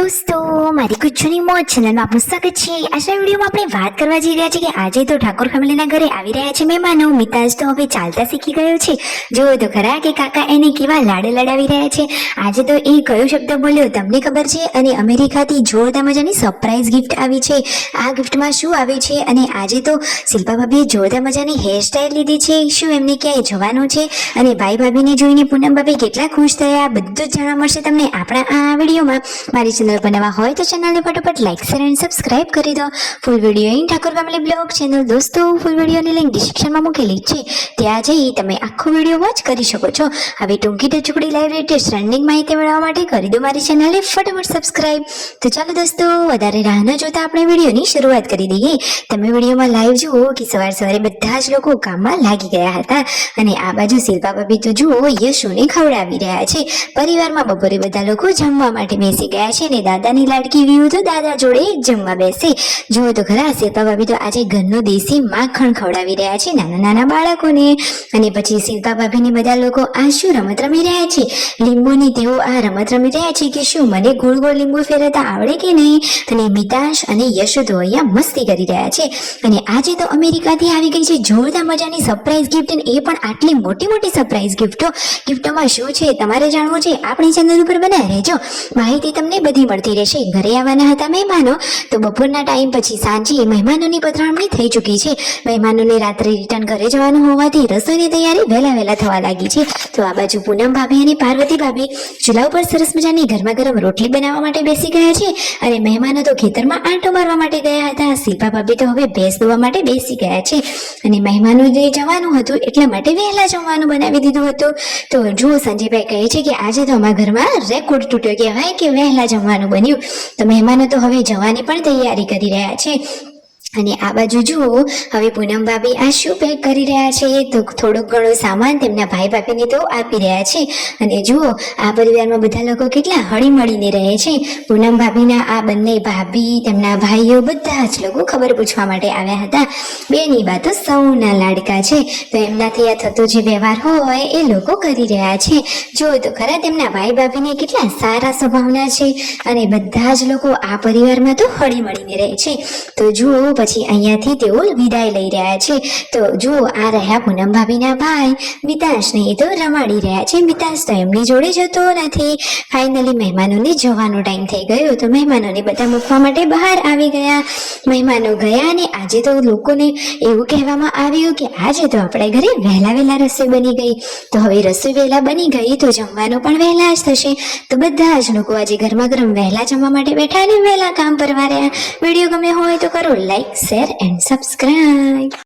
દોસ્તો, મારી કુછની મોજ ચેનલમાં આપનું સ્વાગત છે। આજના વિડીયોમાં આપણે વાત કરવા જઈ રહ્યા છીએ કે આજે તો ઠાકોર ફેમિલીના ઘરે આવી રહ્યા છે મહેમાનો। મિતાજ તો હવે ચાલતા શીખી ગયો છે। જો તો ખરા કે કાકા એને કેવા લાડે લડાવી રહ્યા છે। આજે તો એ કયો શબ્દ બોલ્યો તમને ખબર છે? અને અમેરિકાથી જોરદાર મજાની સરપ્રાઈઝ ગિફ્ટ આવી છે। આ ગિફ્ટમાં શું આવ્યું છે? અને આજે તો શિલ્પા ભાભીએ જોરદાર મજાની હેરસ્ટાઈલ લીધી છે। શું એમને ક્યાંય જવાનું છે? અને ભાઈ ભાભીને જોઈને પૂનમ ભાભી કેટલા ખુશ થયા, બધું જ જાણવા મળશે તમને આપણા આ વિડીયોમાં। મારી ચેનલ પર નવા હોય તો ચેનલને ફટાફટ લાઈક શેર એન્ડ સબસ્ક્રાઇબ કરી દો। Full video in Thakor family blog channel દોસ્તો, ફૂલ વિડીયોની લિંક ડિસ્ક્રિપ્શનમાં મૂકેલી છે, ત્યાં જઈ તમે આખો વિડીયો વોચ કરી શકો છો। હવે ટૂંકી ટચુકડી લાઈવ લેટેસ્ટ ટ્રેન્ડિંગ માહિતી મેળવવા માટે કરી દો મારી ચેનલને ફટાફટ સબસ્ક્રાઇબ। તો ચાલો દોસ્તો, વધારે રાહ ન જોતા આપણે વિડીયોની શરૂઆત કરી દઈએ। તમે વિડીયોમાં લાઈવ જુઓ કે સવારે બધા જ લોકો કામમાં લાગી ગયા હતા અને આ બાજુ શિલ્પા ભાભી તો જુઓ યશુને ખવડાવી રહ્યા છે। પરિવારમાં બપોરે બધા લોકો જમવા માટે બેસી ગયા છે ને દાદાની લાડકી વ્યૂ તો દાદા જોડે જમવા બેસે। જુઓ તો ખરા, શિલ્પા ભાભી તો આજે ઘરનું દેશી માખણ ખવડાવી રહ્યા છે નાના નાના બાળકોને। અને પછી શિલ્પા ભાભીને બધા લોકો આ શું રમત રમી રહ્યા છે? લીંબુની તેઓ આ રમત રમી રહ્યા છે કે શું મને ગોળ ગોળ લીંબુ ફેરવતા આવડે કે નહીં? અને મિતાંશ અને યશુ તો અહીંયા મસ્તી કરી રહ્યા છે। અને આજે તો અમેરિકાથી આવી ગઈ છે જોરદાર મજાની સરપ્રાઈઝ ગિફ્ટ, એ પણ આટલી મોટી મોટી સરપ્રાઈઝ ગિફ્ટો। ગિફ્ટોમાં શું છે તમારે જાણવું છે? આપણી ચેનલ ઉપર બનાવી રહેજો, માહિતી તમને બધી મળતી રહેશે। ઘરે આવવાના હતા મહેમાનો, તો બપોરના ટાઈમ પછી સાંજે મહેમાનોની પધરામણી થઈ ચૂકી છે। મહેમાનોને રાત્રે રિટર્ન ઘરે જવાનું હોવાથી રસોઈની તૈયારી વહેલા થવા લાગી છે। તો આ બાજુ પૂનમ ભાભી અને પાર્વતી ભાભી ચૂલા ઉપર સરસ મજાની ગરમા ગરમ રોટલી બનાવવા માટે બેસી ગયા છે અને મહેમાનો તો ખેતરમાં આંટો મારવા માટે ગયા હતા। શિલ્પા ભાભી તો હવે ભેંસ દોવા માટે બેસી ગયા છે અને મહેમાનો જે જવાનું હતું એટલા માટે વહેલા જમવાનું બનાવી દીધું હતું। તો જુઓ, સંજયભાઈ કહે છે કે આજે તો અમારા ઘરમાં રેકોર્ડ તૂટ્યો કહેવાય કે વહેલા જમવાનું બન્યું। તો મહેમાનો તો હવે જવાની પણ તૈયારી કરી રહ્યા છે। અને આ બાજુ જુઓ, હવે પૂનમ ભાભી આ શું પેક કરી રહ્યા છે? તો થોડુંક ઘણું સામાન તેમના ભાઈ ભાભીને તો આપી રહ્યા છે। અને જુઓ, આ પરિવારમાં બધા લોકો કેટલા હળી મળીને રહે છે। પૂનમ ભાભીના આ બંને ભાભી, તેમના ભાઈઓ બધા જ લોકો ખબર પૂછવા માટે આવ્યા હતા। બેની વાતો સૌના લાડકા છે, તો એમનાથી આ થતો જે વ્યવહાર હોય એ લોકો કરી રહ્યા છે। જુઓ તો ખરા, તેમના ભાઈ ભાભીને કેટલા સારા સ્વભાવના છે અને બધા જ લોકો આ પરિવારમાં તો હળી મળીને રહે છે। તો જુઓ, પછી અહીંયાથી તેઓ વિદાય લઈ રહ્યા છે। તો જુઓ, આ રહ્યા પૂનમ ભાભીના ભાઈ મિતાંશને એ તો રમાડી રહ્યા છે। મિતાંશ તો એમની જોડે જતો નથી। ફાઇનલી મહેમાનોને જવાનો ટાઈમ થઈ ગયો, તો મહેમાનોને બધા મૂકવા માટે બહાર આવી ગયા। મહેમાનો ગયા અને આજે તો લોકોને એવું કહેવામાં આવ્યું કે આજે તો આપણા ઘરે વહેલા રસોઈ બની ગઈ। તો હવે રસોઈ વહેલા બની ગઈ તો જમવાનું પણ વહેલા જ થશે। તો બધા જ લોકો આજે ગરમા ગરમ વહેલા જમવા માટે બેઠા અને વહેલા કામ પરવા રહ્યા। વિડીયો ગમે હોય તો કરો લાઈક, શેર એન્ડ સબસ્ક્રાઇબ।